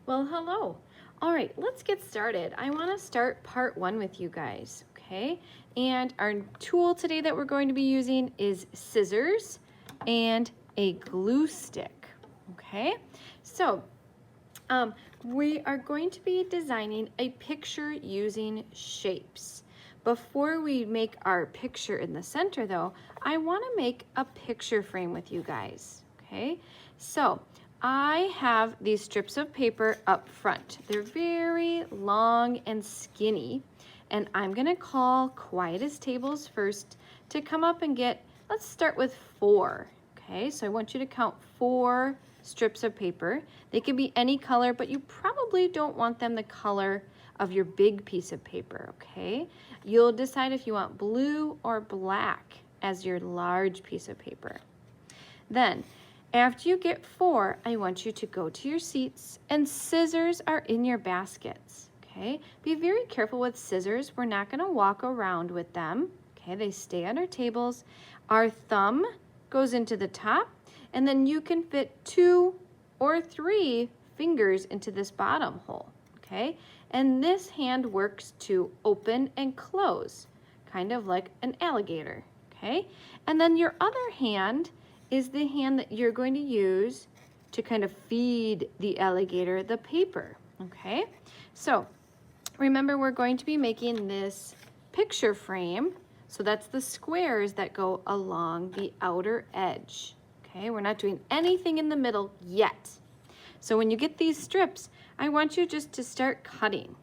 Well, hello. All right, let's get started. I want to start part one with you guys, okay? And our tool today that we're going to be using is scissors and a glue stick, okay? So, we are going to be designing a picture using shapes. Before we make our picture in the center though, I want to make a picture frame with you guys, okay? So I have these strips of paper up front. They're very long and skinny, and I'm gonna call Quiet as Tables first to come up and get, let's start with 4, okay? So I want you to count 4 strips of paper. They can be any color, but you probably don't want them the color of your big piece of paper, okay? You'll decide if you want blue or black as your large piece of paper. Then, after you get 4, I want you to go to your seats, and scissors are in your baskets, okay? Be very careful with scissors. We're not gonna walk around with them, okay? They stay on our tables. Our thumb goes into the top, and then you can fit 2 or 3 fingers into this bottom hole, okay? And this hand works to open and close, kind of like an alligator, okay? And then your other hand is the hand that you're going to use to kind of feed the alligator the paper, okay? So remember, we're going to be making this picture frame, so that's the squares that go along the outer edge, okay? We're not doing anything in the middle yet. So when you get these strips, I want you just to start cutting.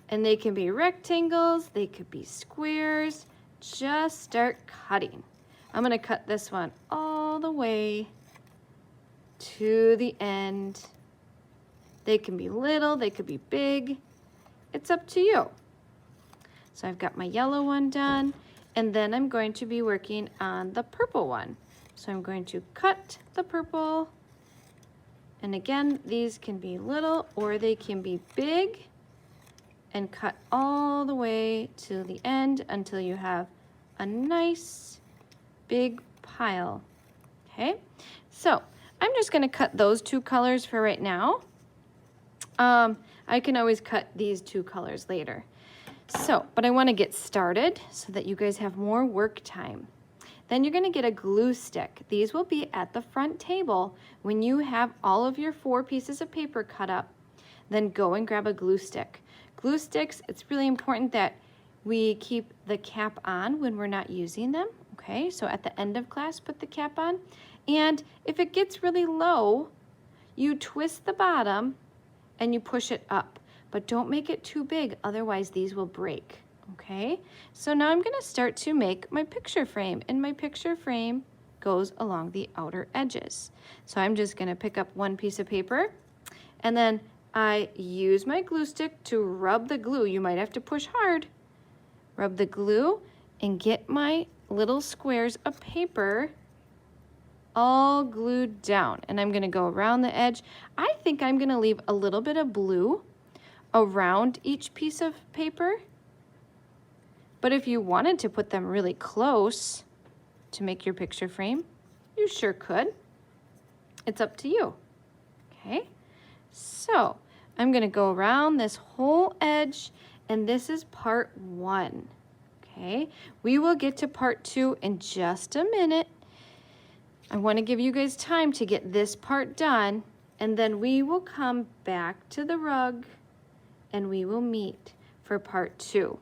And they can be rectangles, they could be squares. Just start cutting. I'm gonna cut this one all the way to the end. They can be little, they could be big. It's up to you. So I've got my yellow one done, and then I'm going to be working on the purple one. So I'm going to cut the purple. And again, these can be little or they can be big, and cut all the way to the end until you have a nice big pile, okay? So I'm just gonna cut those 2 colors for right now. I can always cut these 2 colors later. So, but I wanna get started so that you guys have more work time. Then you're gonna get a glue stick. These will be at the front table when you have all of your 4 pieces of paper cut up. Then go and grab a glue stick. Glue sticks, it's really important that we keep the cap on when we're not using them, okay? So at the end of class, put the cap on. And if it gets really low, you twist the bottom and you push it up. But don't make it too big, otherwise these will break. Okay, so now I'm gonna start to make my picture frame, and my picture frame goes along the outer edges. So I'm just gonna pick up 1 piece of paper, and then I use my glue stick to rub the glue. You might have to push hard. Rub the glue and get my little squares of paper all glued down. And I'm gonna go around the edge. I think I'm gonna leave a little bit of blue around each piece of paper. But if you wanted to put them really close to make your picture frame, you sure could. It's up to you, okay? So I'm gonna go around this whole edge, and this is part 1, okay? We will get to part 2 in just a minute. I wanna give you guys time to get this part done, and then we will come back to the rug and we will meet for part 2.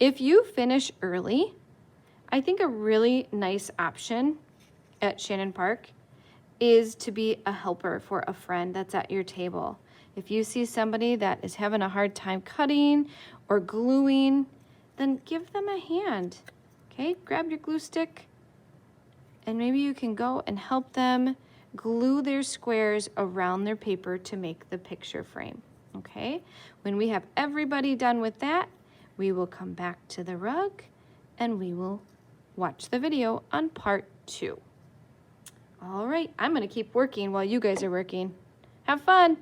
If you finish early, I think a really nice option at Shannon Park is to be a helper for a friend that's at your table. If you see somebody that is having a hard time cutting or gluing, then give them a hand, okay? Grab your glue stick, and maybe you can go and help them glue their squares around their paper to make the picture frame, okay? When we have everybody done with that, we will come back to the rug and we will watch the video on part 2. All right, I'm gonna keep working while you guys are working. Have fun.